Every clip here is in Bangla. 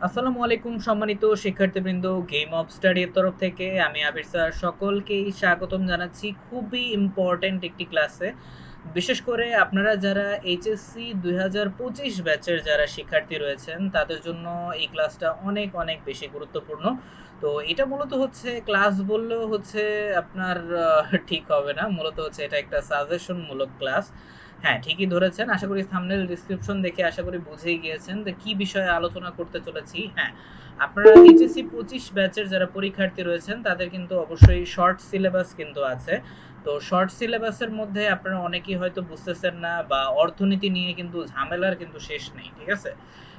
আসসালামু আলাইকুম সম্মানিত শিক্ষার্থীবৃন্দ, গেম অফ স্টাডি এর তরফ থেকে আমি আবির স্যার সকলকেই স্বাগতম জানাচ্ছি খুবই ইম্পর্ট্যান্ট একটি ক্লাসে। বিশেষ করে আপনারা যারা এইচএসসি 2025 ব্যাচের যারা শিক্ষার্থী রয়েছেন তাদের জন্য এই ক্লাসটা অনেক অনেক বেশি গুরুত্বপূর্ণ। তো এটা মূলত হচ্ছে ক্লাস বললেও হচ্ছে আপনার ঠিক হবে না, মূলত হচ্ছে এটা একটা সাজেশনমূলক ক্লাস। হ্যাঁ, ঠিকই ধরেছেন। আশা করি থাম্বনেল ডেসক্রিপশন দেখে আশা করি বুঝেই গিয়েছেন যে কি বিষয়ে আলোচনা করতে চলেছি। হ্যাঁ, আপনারা এইচএসসি 25 ব্যাচের যারা পরীক্ষার্থী রয়েছেন তাদের কিন্তু অবশ্যই শর্ট সিলেবাস কিন্তু আছে। তো শর্ট সিলেবাসের মধ্যে আপনারা অনেকেই হয়তো বুঝতেছেন না, বা অর্থনীতি নিয়ে কিন্তু ঝামেলার কিন্তু শেষ নেই, ঠিক আছে?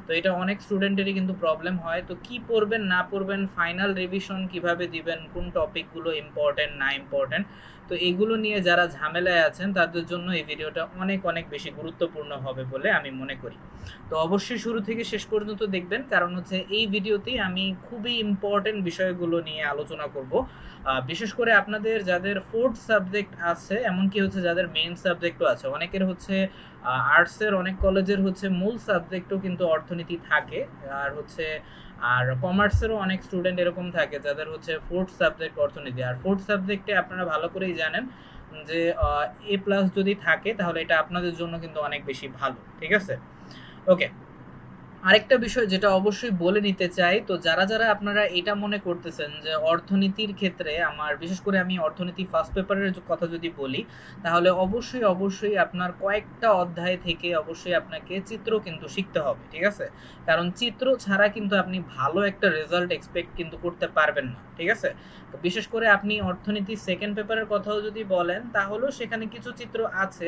তো এটা অনেক স্টুডেন্টেরই কিন্তু প্রবলেম হয়। তো কি পড়বেন না পড়বেন, ফাইনাল রিভিশন কিভাবে দিবেন, কোন টপিকগুলো ইম্পর্টেন্ট না ইম্পর্টেন্ট, তো এগুলো নিয়ে যারা ঝামেলায় আছেন তাদের জন্য এই ভিডিওটা অনেক অনেক বেশি গুরুত্বপূর্ণ হবে বলে আমি মনে করি। তো অবশ্যই শুরু থেকে শেষ পর্যন্ত দেখবেন, কারণ হচ্ছে এই ভিডিওতেই আমি খুবই ইম্পর্টেন্ট বিষয়গুলো নিয়ে আলোচনা করব। বিশেষ করে আপনাদের যাদের ফোর্থ সাবজেক্ট আছে, এমনকি হচ্ছে যাদের মেইন সাবজেক্টও আছে, অনেকের হচ্ছে আর্টসের অনেক কলেজের হচ্ছে মূল সাবজেক্টও কিন্তু অর্থনীতি থাকে। আর হচ্ছে আর কমার্সেরও অনেক স্টুডেন্ট এরকম থাকে যাদের হচ্ছে ফোর্থ সাবজেক্ট অর্থনীতি। আর ফোর্থ সাবজেক্টে আপনারা ভালো করেই জানেন যে এ প্লাস যদি থাকে তাহলে এটা আপনাদের জন্য কিন্তু অনেক বেশি ভালো, ঠিক আছে? ওকে, আরেকটা বিষয় যেটা অবশ্যই বলে নিতে চাই, তো যারা যারা আপনারা এটা মনে করতেছেন যে অর্থনীতির ক্ষেত্রে আমার, বিশেষ করে আমি অর্থনীতি ফার্স্ট পেপারের কথা যদি বলি, তাহলে অবশ্যই অবশ্যই আপনার কয়েকটা অধ্যায় থেকে অবশ্যই আপনাকে চিত্র কিন্তু শিখতে হবে, ঠিক আছে? কারণ চিত্র ছাড়া কিন্তু আপনি ভালো একটা রেজাল্ট এক্সপেক্ট কিন্তু করতে পারবেন না, ঠিক আছে? তো বিশেষ করে আপনি অর্থনীতি সেকেন্ড পেপারের কথাও যদি বলেন তাহলেও সেখানে কিছু চিত্র আছে,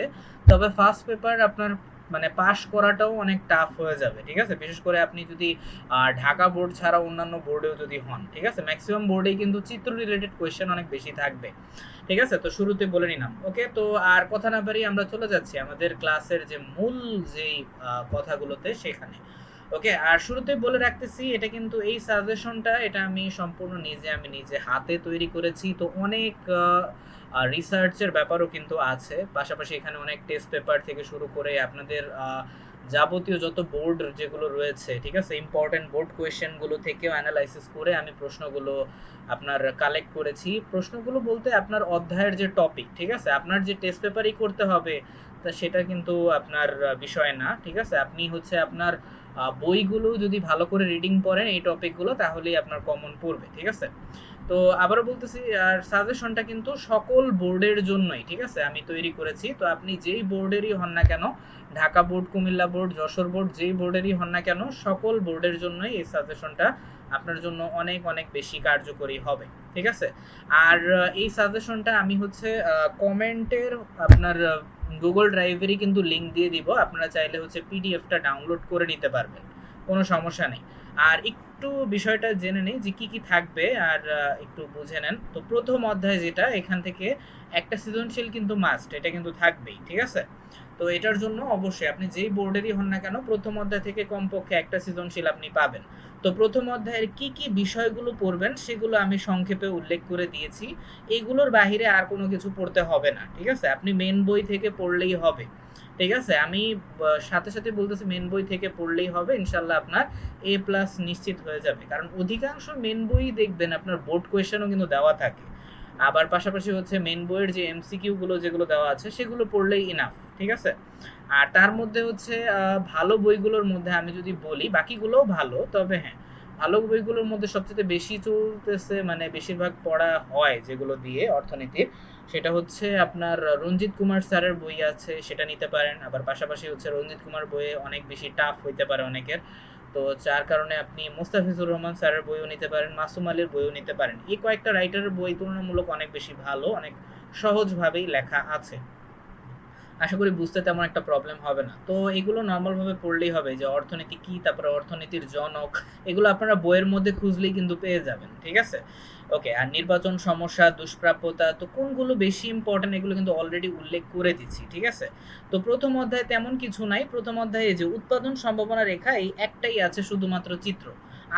তবে ফার্স্ট পেপার আপনার মানে পাস করাটাও অনেক টাফ হয়ে যাবে, ঠিক আছে? বিশেষ করে আপনি যদি ঢাকা বোর্ড ছাড়া অন্যান্য বোর্ডেও যদি হন, ঠিক আছে? ম্যাক্সিমাম বোর্ডেই কিন্তু চিত্র রিলেটেড কোয়েশ্চেন অনেক বেশি থাকবে, ঠিক আছে? তো শুরুতে বলে নিলাম। ওকে, তো আর কথা না বাড়িয়ে আমরা চলে যাচ্ছি আমাদের ক্লাসের যে মূল যেই কথাগুলোতে সেখানে। ওকে, আর শুরুতে বলে রাখতেছি এটা কিন্তু এই সাজেশনটা এটা আমি সম্পূর্ণ আমি নিজে হাতে তৈরি করেছি। তো অনেক রিসার্চের ব্যাপারও কিন্তু আছে, পাশাপাশি এখানে অনেক টেস্ট পেপার থেকে শুরু করে আপনাদের যাবতীয় যত বোর্ড যেগুলো রয়েছে, ঠিক আছে, ইম্পর্টেন্ট বোর্ড কোয়েশ্চেনগুলো থেকেও অ্যানালাইসিস করে আমি প্রশ্নগুলো আপনার কালেক্ট করেছি। প্রশ্নগুলো বলতে আপনার অধ্যায়ের যে টপিক, ঠিক আছে, আপনার যে টেস্ট পেপারই করতে হবে তা সেটা কিন্তু আপনার বিষয় না, ঠিক আছে? আপনি হচ্ছে আপনার বইগুলো যদি ভালো করে রিডিং পড়েন এই টপিকগুলো, তাহলেই আপনার কমন পড়বে, ঠিক আছে? তো আবারও বলতেছি, আর সাজেশনটা কিন্তু সকল বোর্ডের জন্যই, ঠিক আছে, আমি তৈরি করেছি। তো আপনি যেই বোর্ডেরই হন না কেন, Dhaka board, Comilla board, Jessore board, যেই বোর্ডেরই হন না কেন, সকল বোর্ডের জন্যই এই সাজেশনটা আপনার জন্য অনেক অনেক বেশি কার্যকরী হবে, ঠিক আছে? আর এই সাজেশনটা আমি হচ্ছে কমেন্টের আপনার গুগল ড্রাইভেরই কিন্তু লিঙ্ক দিয়ে দিব, আপনারা চাইলে হচ্ছে পিডিএফটা ডাউনলোড করে নিতে পারবেন, কোনো সমস্যা নেই। আর একটু বিষয়টা জেনে নেই যে কি কি থাকবে, আর একটু বুঝে নেন। তো প্রথম অধ্যায় যেটা, এখান থেকে একটা সৃজনশীল কিন্তু মাস্ট, এটা কিন্তু থাকবেই, ঠিক আছে? তো এটার জন্য অবশ্যই আপনি যেই বোর্ডেরই হন না কেন, প্রথম অধ্যায় থেকে কমপক্ষে একটা সৃজনশীল আপনি পাবেন। তো প্রথম অধ্যায়ের কি কি বিষয়গুলো পড়বেন সেগুলো আমি সংক্ষেপে উল্লেখ করে দিয়েছি। এগুলোর বাহিরে আর কোনো কিছু পড়তে হবে না, ঠিক আছে? আপনি মেন বই থেকে পড়লেই হবে, ঠিক আছে? আমি সাথে সাথে বলতেছি মেন বই থেকে পড়লেই হবে, ইনশাল্লাহ আপনার এ প্লাস নিশ্চিত হয়ে যাবে। কারণ অধিকাংশ মেন বই দেখবেন আপনার বোর্ড কোয়েশ্চেনও কিন্তু দেওয়া থাকে। আবার পাশাপাশি হচ্ছে মেন বইয়ের যে এমসিকিউ গুলো যেগুলো দেওয়া আছে সেগুলো পড়লেই ইনাফ, ঠিক আছে? আর তার মধ্যে হচ্ছে ভালো বইগুলোর মধ্যে আমি যদি বলি, বাকিগুলোও ভালো, তবে হ্যাঁ, ভালো বইগুলোর মধ্যে সবচেয়ে বেশি চলতেছে, মানে বেশিরভাগ পড়া হয় যেগুলো দিয়ে অর্থনীতির, সেটা হচ্ছে আপনার রঞ্জিত কুমার স্যারের বই আছে, সেটা নিতে পারেন। আবার পাশাপাশি হচ্ছে রঞ্জিত কুমার বইয়ে অনেক বেশি টাফ হইতে পারে অনেকের, তো যার কারণে আপনি মোস্তাফিজুর রহমান স্যারের বইও নিতে পারেন, মাসুম আলীর বইও নিতে পারেন। এই কয়েকটা রাইটারের বই তুলনামূলক অনেক বেশি ভালো, অনেক সহজভাবেই লেখা আছে। আশা করি বুঝতে তেমন একটা প্রবলেম হবে না। তো এগুলো নরমাল ভাবে পড়লেই হবে, যে অর্থনীতি কি, তারপরে অর্থনীতির জনক, এগুলো আপনারা বইয়ের মধ্যে খুঁজলেই কিন্তু পেয়ে যাবেন, ঠিক আছে? ওকে, আর নির্বাচন সমস্যা, দুষ্প্রাপ্যতা, তো কোনগুলো বেশি ইম্পর্টেন্ট এগুলো কিন্তু অলরেডি উল্লেখ করে দিচ্ছি, ঠিক আছে? তো প্রথম অধ্যায়ে তেমন কিছু নাই। প্রথম অধ্যায়ে যে উৎপাদন সম্ভাবনা রেখা, এই একটাই আছে শুধুমাত্র চিত্র,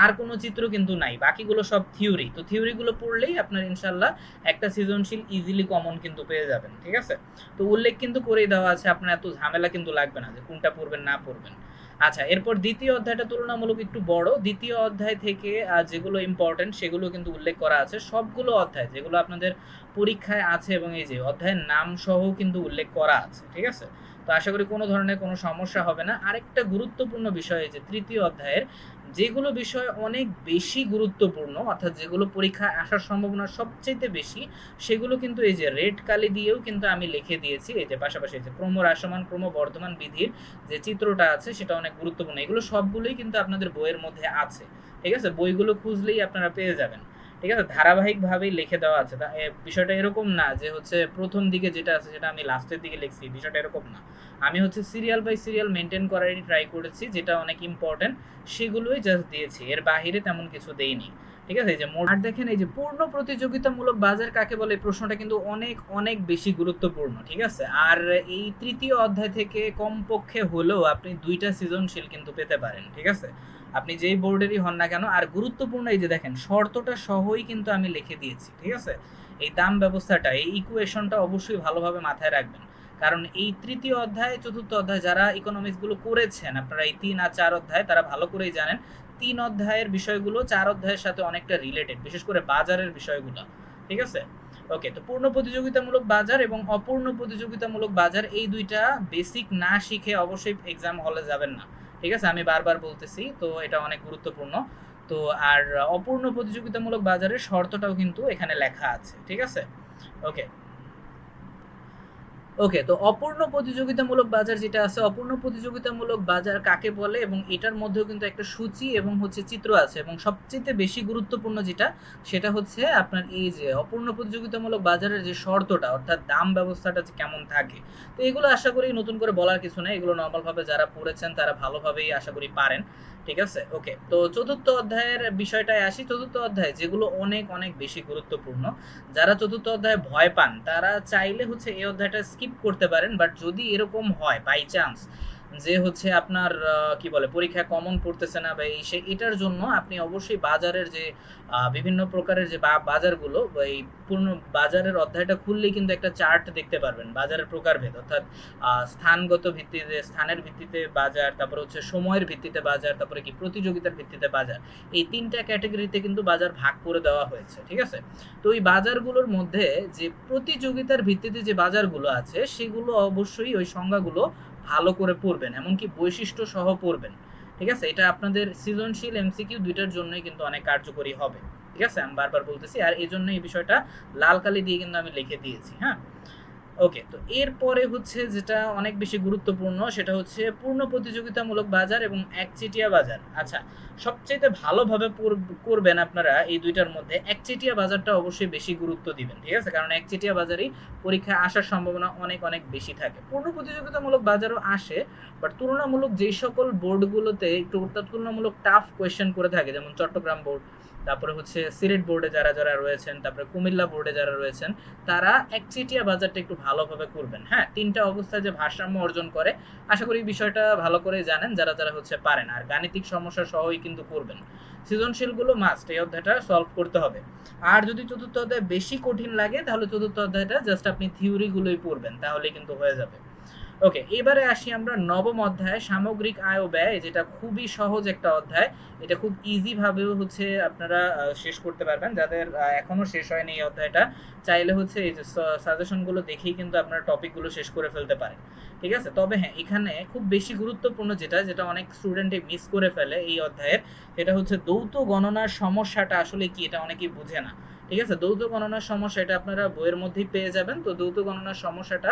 আর কোনো চিত্র কিন্তু নাই, বাকিগুলো সব থিওরি। তো থিওরিগুলো পড়লেই আপনার ইনশাল্লাহ একটা সৃজনশীল ইজিলি কমন কিন্তু পেয়ে যাবেন, ঠিক আছে? তো উল্লেখ কিন্তু করেই দেওয়া আছে, আপনার এত ঝামেলা কিন্তু লাগবে না যে কোনটা পড়বেন না পড়বেন। আচ্ছা, এরপর দ্বিতীয় অধ্যায়টা তুলনামূলক একটু বড়। দ্বিতীয় অধ্যায় থেকে যেগুলো ইম্পর্টেন্ট সেগুলো কিন্তু উল্লেখ করা আছে। সবগুলো অধ্যায় যেগুলো আপনাদের পরীক্ষায় আছে এবং এই যে অধ্যায়ের নাম সহ কিন্তু উল্লেখ করা আছে। ঠিক আছে? তো আশা করি কোনো ধরনের কোনো সমস্যা হবে না। আরেকটা গুরুত্বপূর্ণ বিষয় এই যে তৃতীয় অধ্যায়ের যেগুলো বিষয় অনেক বেশি গুরুত্বপূর্ণ, অর্থাৎ যেগুলো পরীক্ষায় আসার সম্ভাবনা সবচাইতে বেশি, সেগুলো কিন্তু এই যে রেড কালি দিয়েও কিন্তু আমি লিখে দিয়েছি। এই যে পাশাপাশি এই যে ক্রমহ্রাসমান ক্রমবর্ধমান বিধির যে চিত্রটা আছে সেটা অনেক গুরুত্বপূর্ণ। এগুলো সবগুলোই কিন্তু আপনাদের বইয়ের মধ্যে আছে। ঠিক আছে? বইগুলো খুঁজলেই আপনারা পেয়ে যাবেন। ঠিক আছে? ধারাবাহিকভাবেই লিখে দেওয়া আছে। বিষয়টা এরকম না যে হচ্ছে প্রথম দিকে যেটা আছে সেটা আমি লাস্টের দিকে লিখছি। বিষয়টা এরকম না। আমি হচ্ছে সিরিয়াল বাই সিরিয়াল মেইনটেইন করারই ট্রাই করেছি, যেটা অনেক ইম্পর্টেন্ট সেগুলোই জাস্ট দিয়েছি। এর বাহিরে তেমন কিছু দেইনি। ঠিক আছে? এই যে আর দেখেন এই যে পূর্ণ প্রতিযোগিতামূলক বাজার কাকে বলে, এই প্রশ্নটা কিন্তু অনেক অনেক বেশি গুরুত্বপূর্ণ। ঠিক আছে? আর এই তৃতীয় অধ্যায় থেকে কমপক্ষে হলেও আপনি ২ টা সৃজনশীল কিন্তু পেতে পারেন। ঠিক আছে? আপনি যেই বোর্ডেরই হন না কেন। আর গুরুত্বপূর্ণ এই যে দেখেন শর্তটা সহই কিন্তু আমি লিখে দিয়েছি। ঠিক আছে? এই দাম ব্যবস্থাটা, এই ইকুয়েশনটা অবশ্যই ভালোভাবে মাথায় রাখবেন। কারণ এই তৃতীয় অধ্যায়, চতুর্থ অধ্যায় যারা ইকোনমিক্স গুলো করেছেন আপনারা এই ৩ আর ৪ অধ্যায়, তারা ভালো করেই জানেন ৩ অধ্যায়ের বিষয়গুলো ৪ অধ্যায়ের সাথে অনেকটা রিলেটেড, বিশেষ করে বাজারের বিষয়গুলো। ঠিক আছে? ওকে, তো পূর্ণ প্রতিযোগিতামূলক বাজার এবং অপূর্ণ প্রতিযোগিতামূলক বাজার এই দুইটা বেসিক না শিখে অবশ্যই এক্সাম হলে যাবেন না। ঠিক আছে? আমি বারবার বলতেছি, তো এটা অনেক গুরুত্বপূর্ণ। তো আর অপূর্ণ প্রতিযোগিতামূলক বাজারের শর্তটাও কিন্তু এখানে লেখা আছে। ঠিক আছে? ওকে। ওকে, তো অপূর্ণ প্রতিযোগিতামূলক বাজার যেটা আছে, অপূর্ণ প্রতিযোগিতামূলক বাজার কাকে বলে এবং এটার মধ্যেও কিন্তু একটা সূচি এবং হচ্ছে চিত্র আছে, এবং সবচেয়ে বেশি গুরুত্বপূর্ণ যেটা সেটা হচ্ছে আপনার এই যে অপূর্ণ প্রতিযোগিতামূলক বাজারের যে শর্তটা, অর্থাৎ দাম ব্যবস্থাটা যে কেমন থাকে। তো এগুলো আশা করি নতুন করে বলার কিছু নেই, এগুলো নর্মালভাবে যারা পড়েছেন তারা ভালোভাবেই আশা করি পারেন। ঠিক আছে? ওকে, তো চতুর্থ অধ্যায়ের বিষয়টায় আসি। চতুর্থ অধ্যায় যেগুলো অনেক অনেক বেশি গুরুত্বপূর্ণ, যারা চতুর্থ অধ্যায়ে ভয় পান তারা চাইলে হচ্ছে এই অধ্যায়টা স্কিপ করতে পারেন। বাট যদি এরকম হয় বাই চান্স যে হচ্ছে আপনার কি বলে পরীক্ষায় কমন পড়তেছে না বা এই সে, এটার জন্য আপনি অবশ্যই বাজারের যে বিভিন্ন প্রকারের যে বাজারগুলো, এই পূর্ণ বাজারের অধ্যায়টা খুললেই কিন্তু একটা চার্ট দেখতে পারবেন বাজারের প্রকারভেদ, অর্থাৎ স্থানগত ভিত্তিতে, স্থানের ভিত্তিতে বাজার, তারপরে হচ্ছে সময়ের ভিত্তিতে বাজার, তারপরে কি প্রতিযোগিতার ভিত্তিতে বাজার। এই ৩টা ক্যাটাগরিতে কিন্তু বাজার ভাগ করে দেওয়া হয়েছে। ঠিক আছে? তো এই বাজারগুলোর মধ্যে যে প্রতিযোগিতার ভিত্তিতে যে বাজারগুলো আছে সেগুলো অবশ্যই ওই সংজ্ঞাগুলো ভালো করে পড়বেন, এমনকি বৈশিষ্ট্য সহ পড়বেন। ঠিক আছে? এটা আপনাদের সৃজনশীল এমসিকিউ দুইটার জন্যই কিন্তু অনেক কার্যকরী হবে। ঠিক আছে? আমি বারবার বলতেছি, আর এই জন্য এই বিষয়টা লাল কালি দিয়ে কিন্তু আমি লিখে দিয়েছি। হ্যাঁ, ওকে, তো এরপরে হচ্ছে যেটা অনেক বেশি গুরুত্বপূর্ণ সেটা হচ্ছে পূর্ণ প্রতিযোগিতামূলক বাজার এবং একচেটিয়া বাজার। আচ্ছা, সবচেয়ে ভালোভাবে করবেন আপনারা এই দুইটার মধ্যে একচেটিয়া বাজারটা অবশ্যই বেশি গুরুত্ব দিবেন। ঠিক আছে? কারণ একচেটিয়া বাজারেই পরীক্ষায় আসার সম্ভাবনা অনেক অনেক বেশি থাকে। পূর্ণ প্রতিযোগিতামূলক বাজারও আসে, বাট তুলনামূলক যেই সকল বোর্ডগুলোতে একটু তুলনামূলক টাফ কোয়েশ্চেন করে থাকে, যেমন চট্টগ্রাম বোর্ড, তারপরে হচ্ছে সিলেট বোর্ডে যারা যারা রয়েছেন, তারপরে কুমিল্লা বোর্ডে যারা রয়েছেন, তারা একচেটিয়া বাজারটা একটু ভালোভাবে করবেন। হ্যাঁ, ৩টা অবস্থায় যে ভারসাম্য অর্জন করে, আশা করি বিষয়টা ভালো করে জানেন যারা যারা হচ্ছে পারেন। আর গাণিতিক সমস্যা সহই কিন্তু করবেন। সৃজনশীলগুলো মাস্ট এই অধ্যায়টা সলভ করতে হবে। আর যদি চতুর্থ অধ্যায় বেশি কঠিন লাগে তাহলে চতুর্থ অধ্যায়টা জাস্ট আপনি থিওরিগুলোই পড়বেন, তাহলে কিন্তু হয়ে যাবে। ওকে, এবারে আসি আমরা নবম অধ্যায় সামগ্রিক আয় ও ব্যয়, যেটা খুবই সহজ একটা অধ্যায়। এটা খুব ইজি ভাবেও হচ্ছে আপনারা শেষ করতে পারবেন। যাদের এখনো শেষ হয়নি এই অধ্যায়টা, চাইলে হচ্ছে এই যে সাজেশনগুলো দেখেই কিন্তু আপনারা টপিকগুলো শেষ করে ফেলতে পারেন। ঠিক আছে? তবে হ্যাঁ, এখানে খুব বেশি গুরুত্বপূর্ণ যেটা যেটা অনেক স্টুডেন্টই মিস করে ফেলে এই অধ্যায়ের, সেটা হচ্ছে দ্বৈত গণনার সমস্যাটা আসলে কি, এটা অনেকেই বুঝে না। ঠিক আছে? দ্বৈত গণনার সমস্যা এটা আপনারা বইয়ের মধ্যেই পেয়ে যাবেন। তো দ্বৈত গণনার সমস্যাটা,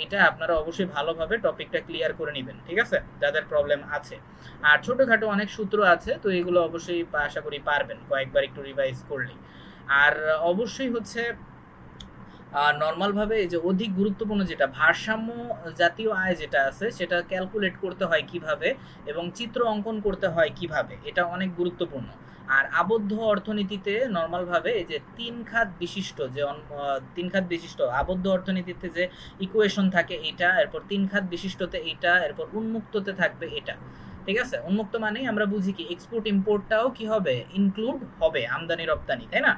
এটা আপনারা অবশ্যই ভালোভাবে টপিকটা ক্লিয়ার করে নেবেন। ঠিক আছে? যাদের প্রবলেম আছে। আর ছোটখাটো অনেক সূত্র আছে, তো এগুলো অবশ্যই আশা করি পারবেন কয়েকবার একটু রিভাইজ করলেই। আর অবশ্যই হচ্ছে নরমালভাবে এই যে অধিক গুরুত্বপূর্ণ যেটা ভারসাম্য জাতীয় আয় যেটা আছে সেটা ক্যালকুলেট করতে হয় কিভাবে এবং চিত্র অঙ্কন করতে হয় কিভাবে, এটা অনেক গুরুত্বপূর্ণ। আর আবদ্ধ অর্থনীতিতে নরমালভাবে এই যে ৩ খাত বিশিষ্ট যে ৩ খাত বিশিষ্ট আবদ্ধ অর্থনীতিতে যে ইকুয়েশন থাকে এটা, এরপর ৩ খাত বিশিষ্টতে এটা, এরপর উন্মুক্ততে থাকবে এটা। ঠিক আছে? উন্মুক্ত মানেই আমরা বুঝি কি এক্সপোর্ট ইম্পোর্টটাও কি হবে, ইনক্লুড হবে, আমদানি রপ্তানি, তাই না?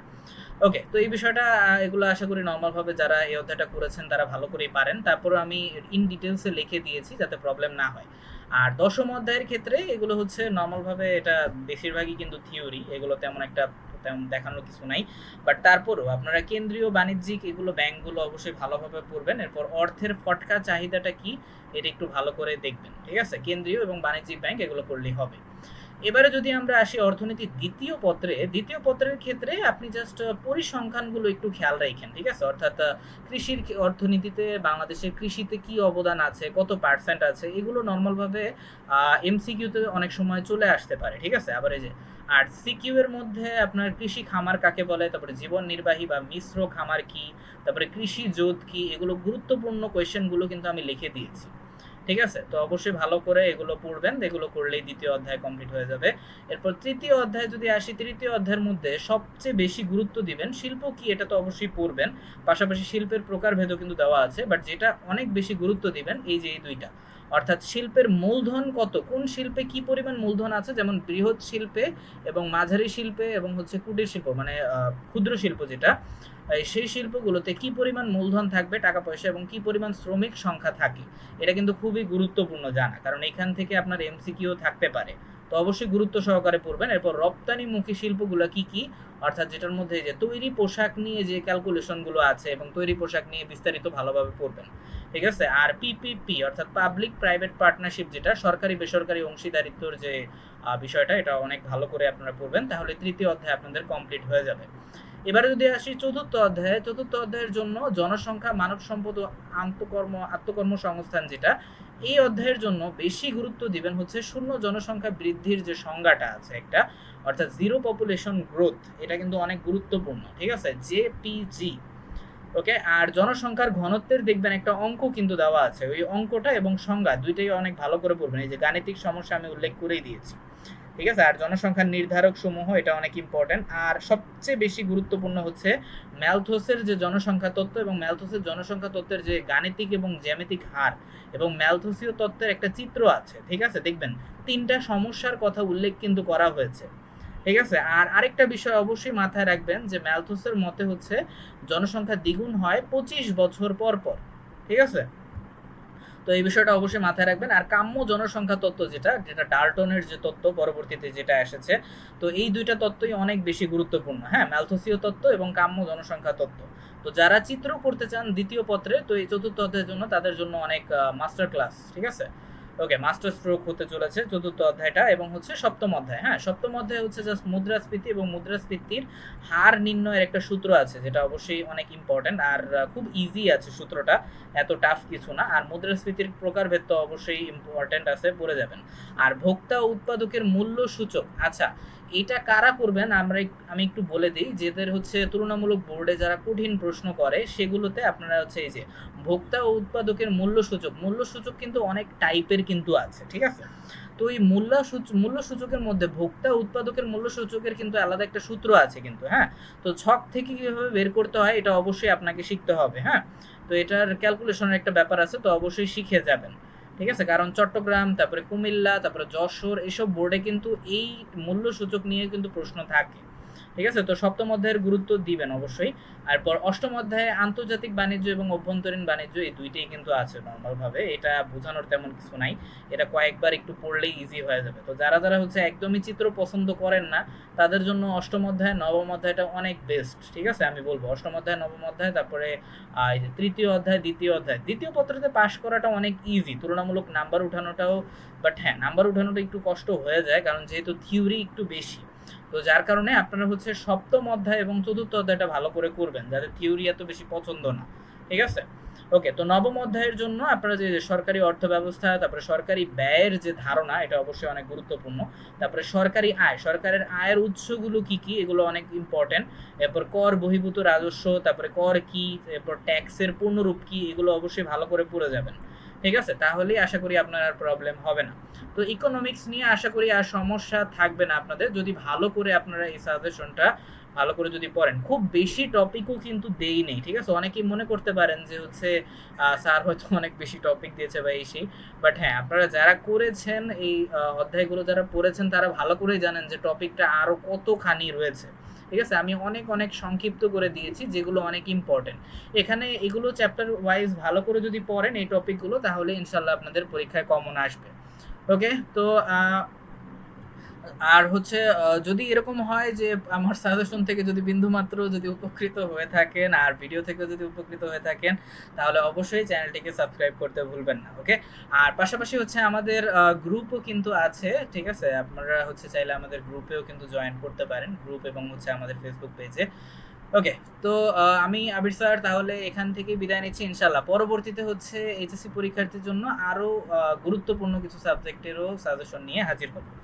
ওকে, তো এই বিষয়টা এগুলো আশা করি নরমালভাবে যারা এই অধ্যায়টা করেছেন তারা ভালো করেই পারেন। তারপরে আমি ইন ডিটেলসে লিখে দিয়েছি যাতে প্রবলেম না হয়। আর দশম অধ্যায়ের ক্ষেত্রে এগুলো হচ্ছে নর্মালভাবে এটা বেশিরভাগই কিন্তু থিওরি, এগুলো তেমন একটা তেমন দেখানোর কিছু নাই। বাট তারপরেও আপনারা কেন্দ্রীয় বাণিজ্যিক এগুলো ব্যাংকগুলো অবশ্যই ভালোভাবে পড়বেন। এরপর অর্থের ফটকা চাহিদাটা কি এটা একটু ভালো করে দেখবেন, ঠিক আছে? কেন্দ্রীয় এবং বাণিজ্যিক ব্যাংক এগুলো করলেই হবে। এবারে যদি আমরা আসি অর্থনীতির দ্বিতীয় পত্রের ক্ষেত্রে আপনি জাস্ট পরিসংখ্যানগুলো একটু খেয়াল রাখেন, ঠিক আছে? অর্থাৎ কৃষির অর্থনীতিতে বাংলাদেশের কৃষিতে কি অবদান আছে, কত পার্সেন্ট আছে, এগুলো নর্মালভাবে এমসিকিউতে অনেক সময় চলে আসতে পারে, ঠিক আছে? আবার এই যে আর সিকিউ এর মধ্যে আপনার কৃষি খামার কাকে বলে, তারপরে জীবন নির্বাহী বা মিশ্র খামার কি, তারপরে কৃষি জোত কি, এগুলো গুরুত্বপূর্ণ কোয়েশ্চেনগুলো কিন্তু আমি লিখে দিয়েছি, ঠিক আছে? তো অবশ্যই ভালো করে এগুলো পড়বেন, এগুলো করলেই দ্বিতীয় অধ্যায় কমপ্লিট হয়ে যাবে। এরপর তৃতীয় অধ্যায় যদি আসি, তৃতীয় অধ্যায়ের মধ্যে সবচেয়ে বেশি গুরুত্ব দিবেন শিল্প কি, এটা তো অবশ্যই পড়বেন। পাশাপাশি শিল্পের প্রকারভেদও কিন্তু দেওয়া আছে, বাট যেটা অনেক বেশি গুরুত্ব দিবেন এই যে এই দুইটা, অর্থাৎ শিল্পের মূলধন কত, কোন শিল্পে কি পরিমাণ মূলধন আছে, যেমন বৃহৎ শিল্পে এবং মাঝারি শিল্পে এবং হচ্ছে কুটির শিল্প মানে ক্ষুদ্র শিল্প যেটা, সেই শিল্পগুলোতে কি পরিমাণ মূলধন থাকবে টাকা পয়সা এবং কি পরিমাণ শ্রমিক সংখ্যা থাকে, এটা কিন্তু খুবই গুরুত্বপূর্ণ জানা, কারণ এখান থেকে আপনার এমসিকিউ থাকতে পারে। তো অবশ্যই গুরুত্ব সহকারে পড়বেন। এরপর রপ্তানিমুখী শিল্পগুলো কি কি, অর্থাৎ যেটার মধ্যে যে তৈরি পোশাক নিয়ে যে ক্যালকুলেশনগুলো আছে এবং তৈরি পোশাক নিয়ে বিস্তারিত ভালোভাবে পড়বেন, ঠিক আছে? আর পিপিপি অর্থাৎ পাবলিক প্রাইভেট পার্টনারশিপ, যেটা সরকারি বেসরকারি অংশীদারিত্বর যে বিষয়টা, এটা অনেক ভালো করে আপনারা পড়বেন, তাহলে তৃতীয় অধ্যায় আপনাদের কমপ্লিট হয়ে যাবে। এবারে যদি আসি চতুর্থ অধ্যায়ের জন্য জনসংখ্যা, মানব সম্পদ ও আত্মকর্মসংস্থান, যেটা এই অধ্যায়ের জন্য বেশি গুরুত্ব দিবেন হচ্ছে শূন্য জনসংখ্যা বৃদ্ধির যে সংজ্ঞাটা আছে একটা, অর্থাৎ জিরো পপুলেশন গ্রোথ, এটা কিন্তু অনেক গুরুত্বপূর্ণ, ঠিক আছে? জেপিজি। ওকে, আর জনসংখ্যার ঘনত্বের দেখবেন একটা অঙ্ক কিন্তু দেওয়া আছে, ওই অঙ্কটা এবং সংজ্ঞা দুইটাই অনেক ভালো করে পড়বেন, এই যে গাণিতিক সমস্যা আমি উল্লেখ করেই দিয়েছি, ঠিক আছে? আর জনসংখ্যার নির্ধারক সমূহ, এটা অনেক ইম্পর্টেন্ট। আর সবচেয়ে বেশি গুরুত্বপূর্ণ হচ্ছে ম্যালথোসের যে জনসংখ্যা তত্ত্ব এবং ম্যালথোসের জনসংখ্যা তত্ত্বের যে গাণিতিক এবং জ্যামিতিক হার এবং ম্যালথোসীয় তত্ত্বের একটা চিত্র আছে, ঠিক আছে? দেখবেন তিনটা সমস্যার কথা উল্লেখ কিন্তু করা হয়েছে, ঠিক আছে? আর আরেকটা বিষয় অবশ্যই মাথায় রাখবেন যে ম্যালথোসের মতে হচ্ছে জনসংখ্যা দ্বিগুণ হয় 25 বছর পর পর, ঠিক আছে? তো এই বিষয়টা অবশ্যই মাথায় রাখবেন। আর কাম্য জনসংখ্যা তত্ত্ব, যেটা যেটা ডাল্টনের যে তত্ত্ব পরবর্তীতে যেটা এসেছে, তো এই দুইটা তত্ত্বই অনেক বেশি গুরুত্বপূর্ণ, হ্যাঁ, ম্যালথোসীয় তত্ত্ব এবং কাম্য জনসংখ্যা তত্ত্ব। তো যারা চিত্র করতে চান দ্বিতীয় পত্রে, তো এই চতুর্থ অধ্যায়ের জন্য তাদের জন্য অনেক মাস্টার ক্লাস, ঠিক আছে? ওকে, মাস্টার স্ট্রোক হতে চলেছে চতুর্থ অধ্যায়টা এবং হচ্ছে সপ্তম অধ্যায়। হ্যাঁ, সপ্তম অধ্যায় হচ্ছে জাস্ট মুদ্রাস্ফীতি এবং মুদ্রাস্ফীতির হার নির্ণয়ের একটা সূত্র আছে, যেটা অবশ্যই অনেক ইম্পর্টেন্ট আর খুব ইজি আছে সূত্রটা, এত টাফ কিছু না। আর মুদ্রাস্ফীতির প্রকারভেদ তো অবশ্যই ইম্পর্টেন্ট আছে, পড়ে যাবেন। আর ভোক্তা ও উৎপাদকের মূল্য সূচক, আচ্ছা এটা কারা করবেন আমি একটু বলে দিই, যেদের হচ্ছে তুলনামূলক বোর্ডে যারা কঠিন প্রশ্ন করে সেগুলোতে আপনারা হচ্ছে এই যে ভোক্তা ও উৎপাদকের মূল্য সূচক কিন্তু অনেক টাইপের কিন্তু আছে, ঠিক আছে? তো এই মূল্য সূচকের মধ্যে ভোক্তা উৎপাদকের মূল্য সূচকের কিন্তু আলাদা একটা সূত্র আছে কিন্তু, হ্যাঁ। তো ছক থেকে কিভাবে বের করতে হয় এটা অবশ্যই আপনাকে শিখতে হবে, হ্যাঁ। তো এটার ক্যালকুলেশনের একটা ব্যাপার আছে, তো অবশ্যই শিখে যাবেন, ঠিক আছে? কারণ চট্টগ্রাম, তারপরে কুমিল্লা, তারপরে যশোর, এইসব বোর্ডে কিন্তু এই মূল্য সূচক নিয়ে কিন্তু প্রশ্ন থাকে, ঠিক আছে? তো সপ্তম অধ্যায়ের গুরুত্ব দিবেন অবশ্যই। আর পর অষ্টম অধ্যায়ে আন্তর্জাতিক বাণিজ্য এবং অভ্যন্তরীণ বাণিজ্য, এই দুইটাই কিন্তু আছে নর্মালভাবে, এটা বোঝানোর তেমন কিছু নাই, এটা কয়েকবার একটু পড়লেই ইজি হয়ে যাবে। তো যারা যারা হচ্ছে একদমই চিত্র পছন্দ করেন না তাদের জন্য অষ্টম অধ্যায় নবম অধ্যায়টা অনেক বেস্ট, ঠিক আছে? আমি বলবো অষ্টম অধ্যায় নবম অধ্যায়, তারপরে এই যে তৃতীয় অধ্যায় দ্বিতীয় পত্রতে পাশ করাটা অনেক ইজি, তুলনামূলক নাম্বার উঠানোটাও, বাট হ্যাঁ নাম্বার উঠানোটা একটু কষ্ট হয়ে যায় কারণ যেহেতু থিওরি একটু বেশি, তো যার কারণে আপনারা হচ্ছে সপ্তম অধ্যায় এবং চতুর্থ অধ্যায়টা ভালো করে করবেন, যাদের থিওরি এত বেশি পছন্দ না, ঠিক আছে? ওকে, তো নবম অধ্যায়ের জন্য আপনারা যে সরকারি অর্থ ব্যবস্থা, তারপরে সরকারি ব্যয়ের যে ধারণা, এটা অবশ্যই অনেক গুরুত্বপূর্ণ। তারপরে সরকারি আয়, সরকারের আয়ের উৎসগুলো কি কি, এগুলো অনেক ইম্পর্টেন্ট। এরপর কর বহির্ভূত রাজস্ব, তারপরে কর কি, এরপর ট্যাক্সের পূর্ণরূপ কি, এগুলো অবশ্যই ভালো করে পড়ে যাবেন, ঠিক আছে? তাহলেই আশা করি আপনার আর প্রবলেম হবে না। তো ইকোনমিক্স নিয়ে আশা করি আর সমস্যা থাকবে না আপনাদের, যদি ভালো করে আপনারা এই সাজেশনটা ভালো করে যদি পড়েন। খুব বেশি টপিকও কিন্তু দেই নেই, ঠিক আছে? অনেকেই মনে করতে পারেন যে হচ্ছে স্যার হয়তো অনেক বেশি টপিক দিয়েছে বা এই সেই, বাট হ্যাঁ আপনারা যারা করেছেন এই অধ্যায়গুলো যারা পড়েছেন তারা ভালো করেই জানেন যে টপিকটা আরও কতখানি রয়েছে, ঠিক আছে? আমি অনেক অনেক সংক্ষিপ্ত করে দিয়েছি যেগুলো অনেক ইম্পর্টেন্ট। এখানে এগুলো চ্যাপ্টার ওয়াইজ ভালো করে যদি পড়েন এই টপিকগুলো, তাহলে ইনশাল্লাহ আপনাদের পরীক্ষায় কমন আসবে। ওকে, তো আর হচ্ছে যদি এরকম হয় যে আমার সাজেশন থেকে যদি বিন্দুমাত্র যদি উপকৃত হয়ে থাকেন আর ভিডিও থেকে যদি উপকৃত হয়ে থাকেন, তাহলে অবশ্যই চ্যানেলটিকে সাবস্ক্রাইব করতে ভুলবেন না। ওকে, আর পাশাপাশি হচ্ছে আমাদের গ্রুপও কিন্তু আছে, ঠিক আছে? আপনারা হচ্ছে চাইলে আমাদের গ্রুপেও কিন্তু জয়েন করতে পারেন, গ্রুপ এবং হচ্ছে আমাদের ফেসবুক পেজে। ওকে, তো আমি আবির স্যার তাহলে এখান থেকে বিদায় নিচ্ছি ইনশাল্লাহ। পরবর্তীতে হচ্ছে এইচএসসি পরীক্ষার্থীর জন্য আরো গুরুত্বপূর্ণ কিছু সাবজেক্টেরও সাজেশন নিয়ে হাজির হব।